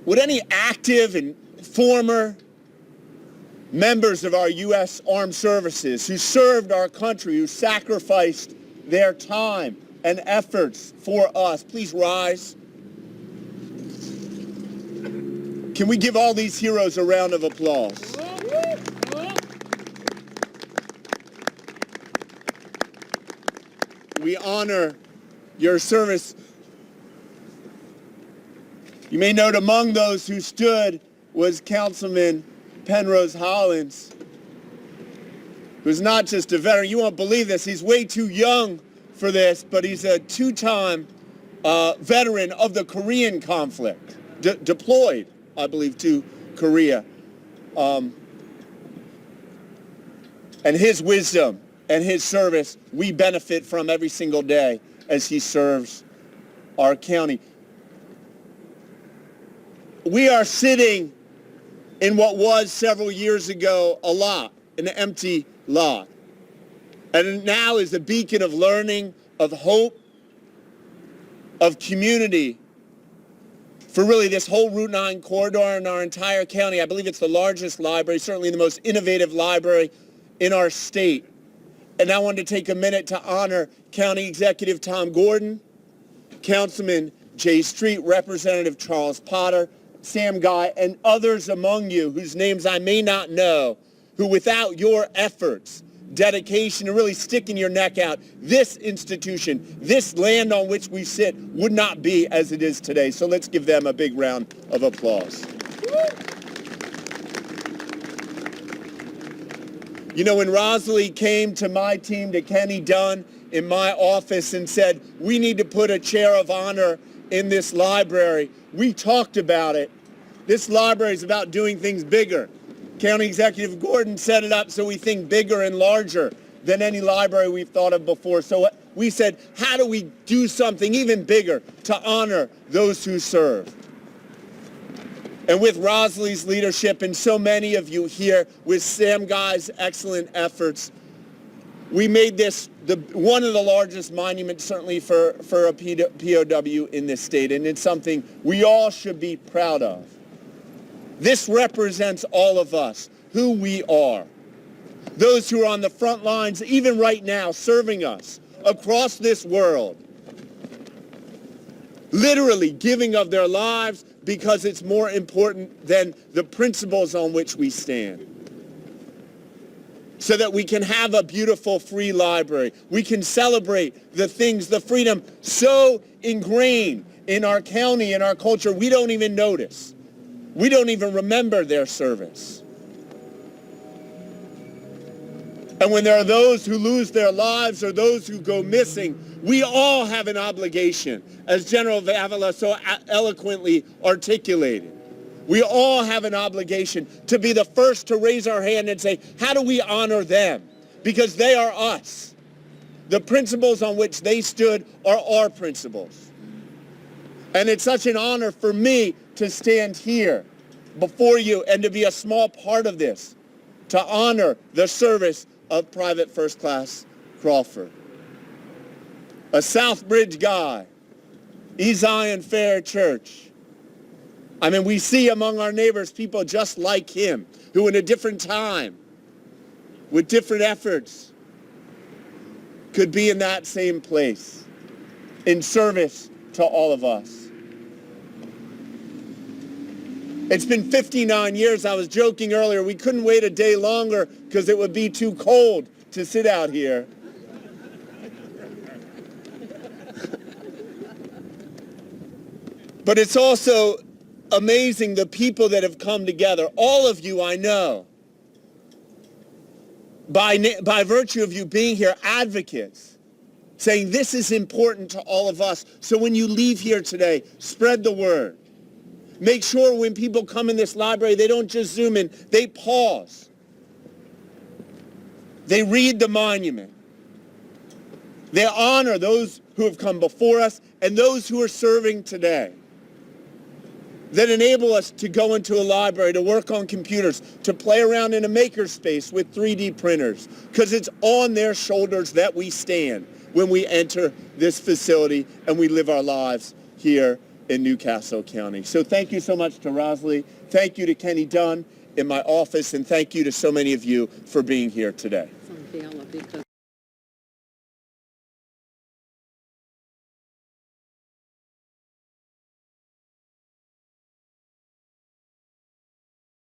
Would any active and former members of our U.S. Armed Services who served our country, who sacrificed their time and efforts for us, please rise? Can we give all these heroes a round of applause? We honor your service. You may note among those who stood was Councilman Penrose Hollins, who's not just a veteran. You won't believe this. He's way too young for this, but he's a two-time veteran of the Korean conflict, deployed, I believe, to Korea. And his wisdom and his service we benefit from every single day as he serves our county. We are sitting in what was several years ago a lot, an empty lot. And now is a beacon of learning, of hope, of community for really this whole Route 9 corridor in our entire county. I believe it's the largest library, certainly the most innovative library in our state. And I wanted to take a minute to honor County Executive Tom Gordon, Councilman Jay Street, Representative Charles Potter, Sam Guy, and others among you whose names I may not know, who without your efforts, dedication, and really sticking your neck out, this institution, this land on which we sit, would not be as it is today. So let's give them a big round of applause. You know, when Rosa Lee came to my team, to Kenny Dunn in my office and said, we need to put a chair of honor in this library, we talked about it. This library is about doing things bigger. County Executive Gordon set it up so we think bigger and larger than any library we've thought of before. So we said, how do we do something even bigger to honor those who serve? And with Rosa Lee's leadership and so many of you here, with Sam Guy's excellent efforts, we made this one of the largest monuments, certainly for a POW in this state, and it's something we all should be proud of. This represents all of us, who we are. Those who are on the front lines, even right now, serving us across this world, literally giving of their lives because it's more important than the principles on which we stand. So that we can have a beautiful free library. We can celebrate the things, the freedom so ingrained in our county, in our culture, we don't even notice. We don't even remember their service. And when there are those who lose their lives or those who go missing, we all have an obligation, as General Avila so eloquently articulated. We all have an obligation to be the first to raise our hand and say, how do we honor them? Because they are us. The principles on which they stood are our principles. And it's such an honor for me to stand here before you and to be a small part of this, to honor the service of Private First Class Crawford. A Southbridge guy, East Zion Fair Church. I mean, we see among our neighbors people just like him, who in a different time, with different efforts, could be in that same place, in service to all of us. It's been 59 years. I was joking earlier, we couldn't wait a day longer because it would be too cold to sit out here. But it's also amazing the people that have come together. All of you I know, by virtue of you being here, advocates, saying this is important to all of us. So when you leave here today, spread the word. Make sure when people come in this library, they don't just zoom in, they pause. They read the monument. They honor those who have come before us and those who are serving today. That enable us to go into a library, to work on computers, to play around in a makerspace with 3D printers, because it's on their shoulders that we stand when we enter this facility and we live our lives here in Newcastle County. So thank you so much to Rosa Lee. Thank you to Kenny Dunn in my office, and thank you to so many of you for being here today.